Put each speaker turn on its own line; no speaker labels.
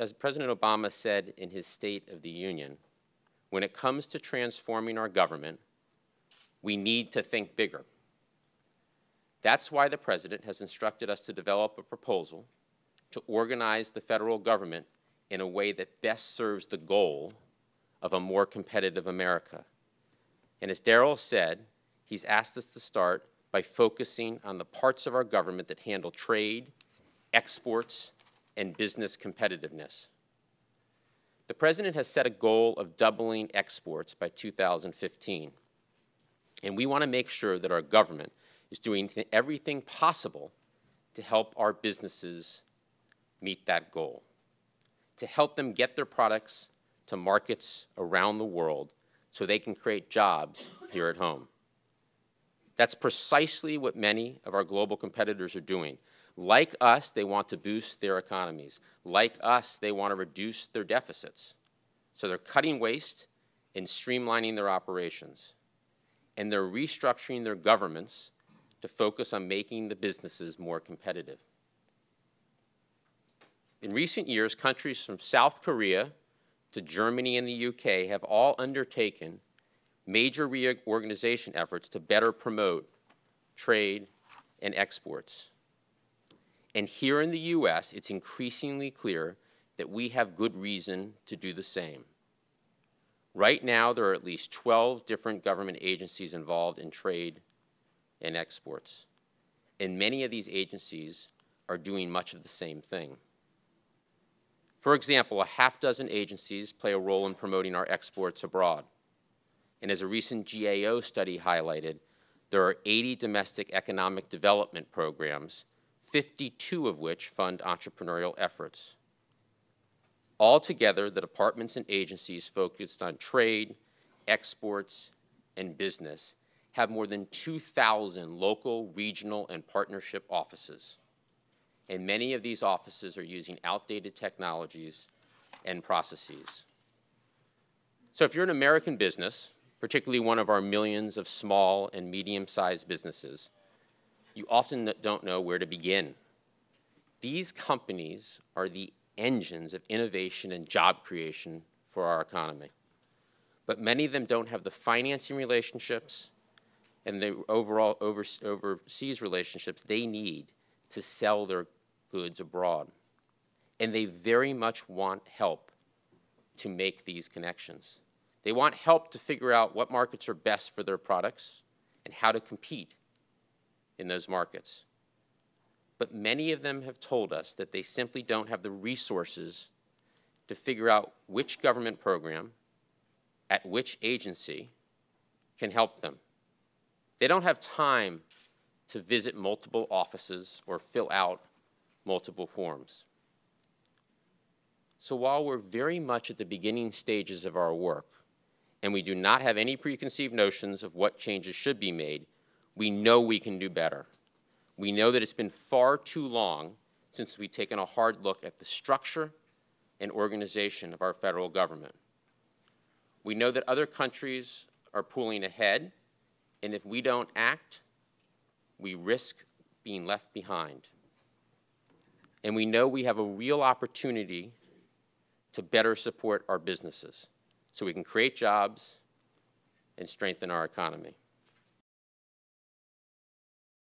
as President Obama said in his State of the Union, when it comes to transforming our government, we need to think bigger. That's why the President has instructed us to develop a proposal to organize the federal government in a way that best serves the goal of a more competitive America. And as Darrell said, he's asked us to start by focusing on the parts of our government that handle trade, exports, and business competitiveness. The President has set a goal of doubling exports by 2015. And we want to make sure that our government is doing everything possible to help our businesses meet that goal, to help them get their products to markets around the world so they can create jobs here at home. That's precisely what many of our global competitors are doing. Like us, they want to boost their economies. Like us, they want to reduce their deficits. So they're cutting waste and streamlining their operations. And they're restructuring their governments to focus on making the businesses more competitive. In recent years, countries from South Korea to Germany and the UK have all undertaken major reorganization efforts to better promote trade and exports. And here in the US, it's increasingly clear that we have good reason to do the same. Right now, there are at least 12 different government agencies involved in trade and exports. And many of these agencies are doing much of the same thing. For example, a half-dozen agencies play a role in promoting our exports abroad. And as a recent GAO study highlighted, there are 80 domestic economic development programs, 52 of which fund entrepreneurial efforts. Altogether, the departments and agencies focused on trade, exports, and business have more than 2,000 local, regional, and partnership offices. And many of these offices are using outdated technologies and processes. So if you're an American business, particularly one of our millions of small and medium-sized businesses, you often don't know where to begin. These companies are the engines of innovation and job creation for our economy. But many of them don't have the financing relationships and the overall overseas relationships they need to sell their goods abroad. And they very much want help to make these connections. They want help to figure out what markets are best for their products and how to compete in those markets. But many of them have told us that they simply don't have the resources to figure out which government program at which agency can help them. They don't have time to visit multiple offices or fill out multiple forms. So while we're very much at the beginning stages of our work, and we do not have any preconceived notions of what changes should be made, we know we can do better. We know that it's been far too long since we've taken a hard look at the structure and organization of our federal government. We know that other countries are pulling ahead, and if we don't act, we risk being left behind. And we know we have a real opportunity to better support our businesses so we can create jobs and strengthen our economy.